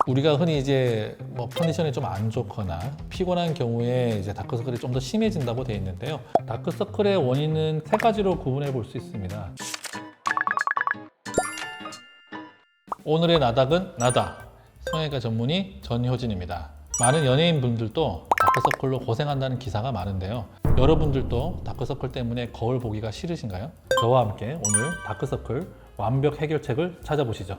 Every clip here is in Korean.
우리가 흔히 이제 뭐 컨디션이 좀 안 좋거나 피곤한 경우에 이제 다크서클이 좀 더 심해진다고 되어 있는데요. 다크서클의 원인은 세 가지로 구분해 볼 수 있습니다. 오늘의 나닥은 나다. 성형외과 전문의 전효진입니다. 많은 연예인 분들도 다크서클로 고생한다는 기사가 많은데요. 여러분들도 다크서클 때문에 거울 보기가 싫으신가요? 저와 함께 오늘 다크서클 완벽 해결책을 찾아보시죠.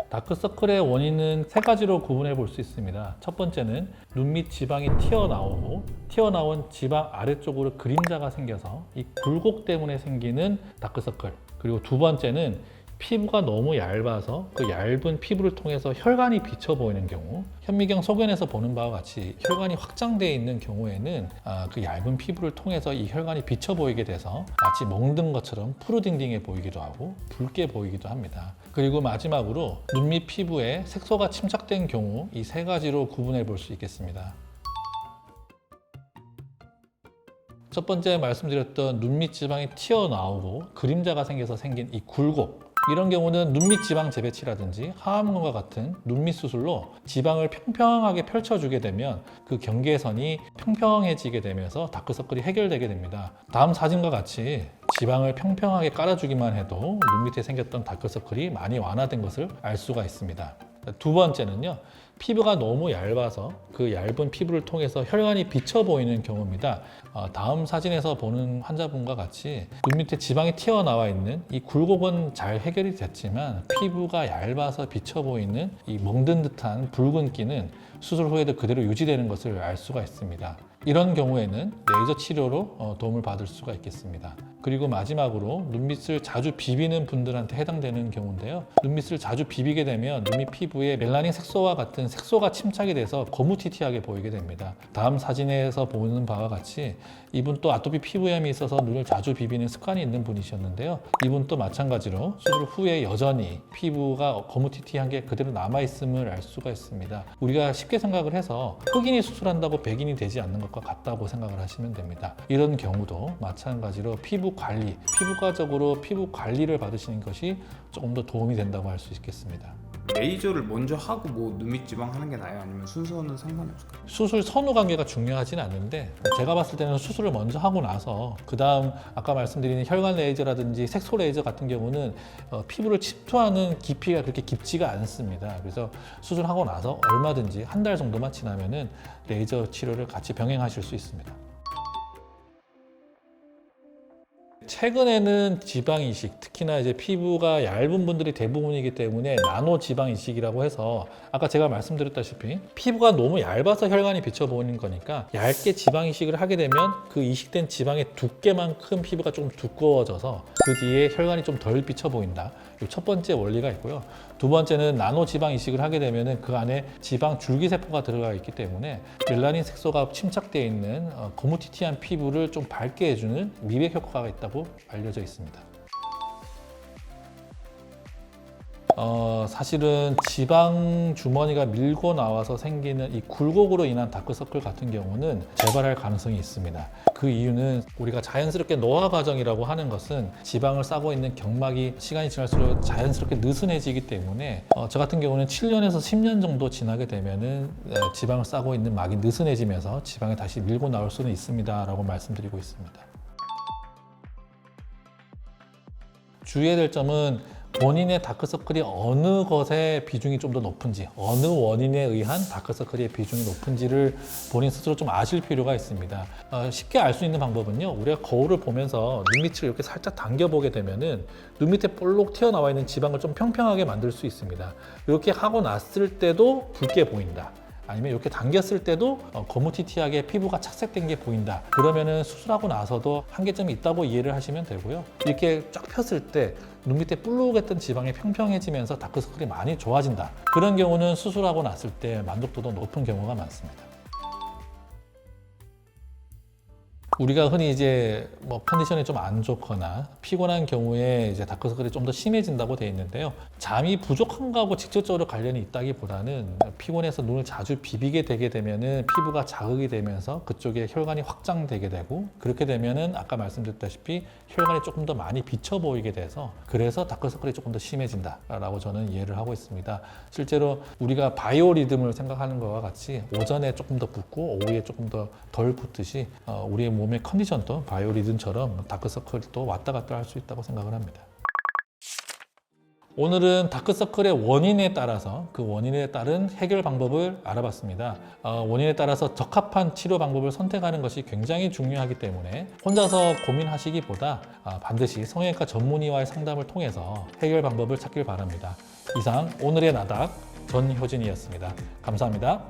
다크서클의 원인은 세 가지로 구분해 볼 수 있습니다. 첫 번째는 눈 밑 지방이 튀어나오고 튀어나온 지방 아래쪽으로 그림자가 생겨서 이 굴곡 때문에 생기는 다크서클. 그리고 두 번째는 피부가 너무 얇아서 그 얇은 피부를 통해서 혈관이 비쳐 보이는 경우, 현미경 소견에서 보는 바와 같이 혈관이 확장되어 있는 경우에는 그 얇은 피부를 통해서 이 혈관이 비쳐 보이게 돼서 마치 멍든 것처럼 푸르딩딩해 보이기도 하고 붉게 보이기도 합니다. 그리고 마지막으로 눈 밑 피부에 색소가 침착된 경우, 이 세 가지로 구분해 볼 수 있겠습니다. 첫 번째 말씀드렸던 눈 밑 지방이 튀어나오고 그림자가 생겨서 생긴 이 굴곡, 이런 경우는 눈 밑 지방 재배치라든지 하암건과 같은 눈 밑 수술로 지방을 평평하게 펼쳐주게 되면 그 경계선이 평평해지게 되면서 다크서클이 해결되게 됩니다. 다음 사진과 같이 지방을 평평하게 깔아주기만 해도 눈 밑에 생겼던 다크서클이 많이 완화된 것을 알 수가 있습니다. 두 번째는요, 피부가 너무 얇아서 그 얇은 피부를 통해서 혈관이 비쳐 보이는 경우입니다. 다음 사진에서 보는 환자분과 같이 눈 밑에 지방이 튀어나와 있는 이 굴곡은 잘 해결이 됐지만 피부가 얇아서 비쳐 보이는 이 멍든 듯한 붉은기는 수술 후에도 그대로 유지되는 것을 알 수가 있습니다. 이런 경우에는 레이저 치료로 도움을 받을 수가 있겠습니다. 그리고 마지막으로 눈밑을 자주 비비는 분들한테 해당되는 경우인데요. 눈밑을 자주 비비게 되면 눈밑 피부에 멜라닌 색소와 같은 색소가 침착이 돼서 거무튀튀하게 보이게 됩니다. 다음 사진에서 보는 바와 같이 이분 또 아토피 피부염이 있어서 눈을 자주 비비는 습관이 있는 분이셨는데요. 이분 또 마찬가지로 수술 후에 여전히 피부가 거무튀튀한 게 그대로 남아있음을 알 수가 있습니다. 우리가 쉽게 생각을 해서 흑인이 수술한다고 백인이 되지 않는 것과 같다고 생각을 하시면 됩니다. 이런 경우도 마찬가지로 피부 관리, 피부과적으로 피부 관리를 받으시는 것이 조금 더 도움이 된다고 할 수 있겠습니다. 레이저를 먼저 하고 뭐 눈밑 지방 하는 게 나아요? 아니면 순서는 상관이 없을까요? 수술 선후 관계가 중요하진 않는데, 제가 봤을 때는 수술을 먼저 하고 나서 그 다음 아까 말씀드린 혈관 레이저라든지 색소 레이저 같은 경우는 피부를 침투하는 깊이가 그렇게 깊지가 않습니다. 그래서 수술하고 나서 얼마든지 한 달 정도만 지나면은 레이저 치료를 같이 병행하실 수 있습니다. 최근에는 지방 이식, 특히나 이제 피부가 얇은 분들이 대부분이기 때문에 나노 지방 이식이라고 해서 아까 제가 말씀드렸다시피 피부가 너무 얇아서 혈관이 비쳐 보이는 거니까 얇게 지방 이식을 하게 되면 그 이식된 지방의 두께만큼 피부가 좀 두꺼워져서 그 뒤에 혈관이 좀 덜 비쳐 보인다. 이 첫 번째 원리가 있고요. 두 번째는 나노 지방 이식을 하게 되면 그 안에 지방 줄기세포가 들어가 있기 때문에 멜라닌 색소가 침착되어 있는 거무튀튀한 피부를 좀 밝게 해주는 미백 효과가 있다고 알려져 있습니다. 사실은 지방 주머니가 밀고 나와서 생기는 이 굴곡으로 인한 다크서클 같은 경우는 재발할 가능성이 있습니다. 그 이유는 우리가 자연스럽게 노화 과정이라고 하는 것은 지방을 싸고 있는 경막이 시간이 지날수록 자연스럽게 느슨해지기 때문에 저 같은 경우는 7년에서 10년 정도 지나게 되면은 지방을 싸고 있는 막이 느슨해지면서 지방이 다시 밀고 나올 수는 있습니다 라고 말씀드리고 있습니다. 주의해야 될 점은 본인의 다크서클이 어느 것의 비중이 좀 더 높은지, 어느 원인에 의한 다크서클의 비중이 높은지를 본인 스스로 좀 아실 필요가 있습니다. 쉽게 알 수 있는 방법은요, 우리가 거울을 보면서 눈밑을 이렇게 살짝 당겨보게 되면은 눈 밑에 볼록 튀어나와 있는 지방을 좀 평평하게 만들 수 있습니다. 이렇게 하고 났을 때도 붉게 보인다. 아니면 이렇게 당겼을 때도 거무튀튀하게 피부가 착색된 게 보인다. 그러면은 수술하고 나서도 한계점이 있다고 이해를 하시면 되고요. 이렇게 쫙 폈을 때 눈 밑에 불룩했던 지방이 평평해지면서 다크서클이 많이 좋아진다. 그런 경우는 수술하고 났을 때 만족도도 높은 경우가 많습니다. 우리가 흔히 이제 뭐 컨디션이 좀 안 좋거나 피곤한 경우에 이제 다크서클이 좀 더 심해진다고 되어 있는데요. 잠이 부족한 거하고 직접적으로 관련이 있다기보다는 피곤해서 눈을 자주 비비게 되게 되면은 피부가 자극이 되면서 그쪽에 혈관이 확장되게 되고, 그렇게 되면은 아까 말씀드렸다시피 혈관이 조금 더 많이 비쳐 보이게 돼서 그래서 다크서클이 조금 더 심해진다라고 저는 이해를 하고 있습니다. 실제로 우리가 바이오 리듬을 생각하는 것과 같이 오전에 조금 더 붓고 오후에 조금 더 덜 붓듯이 우리의 몸의 컨디션도 바이오 리듬처럼 다크서클도 왔다 갔다 할 수 있다고 생각을 합니다. 오늘은 다크서클의 원인에 따라서 그 원인에 따른 해결 방법을 알아봤습니다. 원인에 따라서 적합한 치료 방법을 선택하는 것이 굉장히 중요하기 때문에 혼자서 고민하시기보다 반드시 성형외과 전문의와의 상담을 통해서 해결 방법을 찾길 바랍니다. 이상 오늘의 나닥 전효진이었습니다. 감사합니다.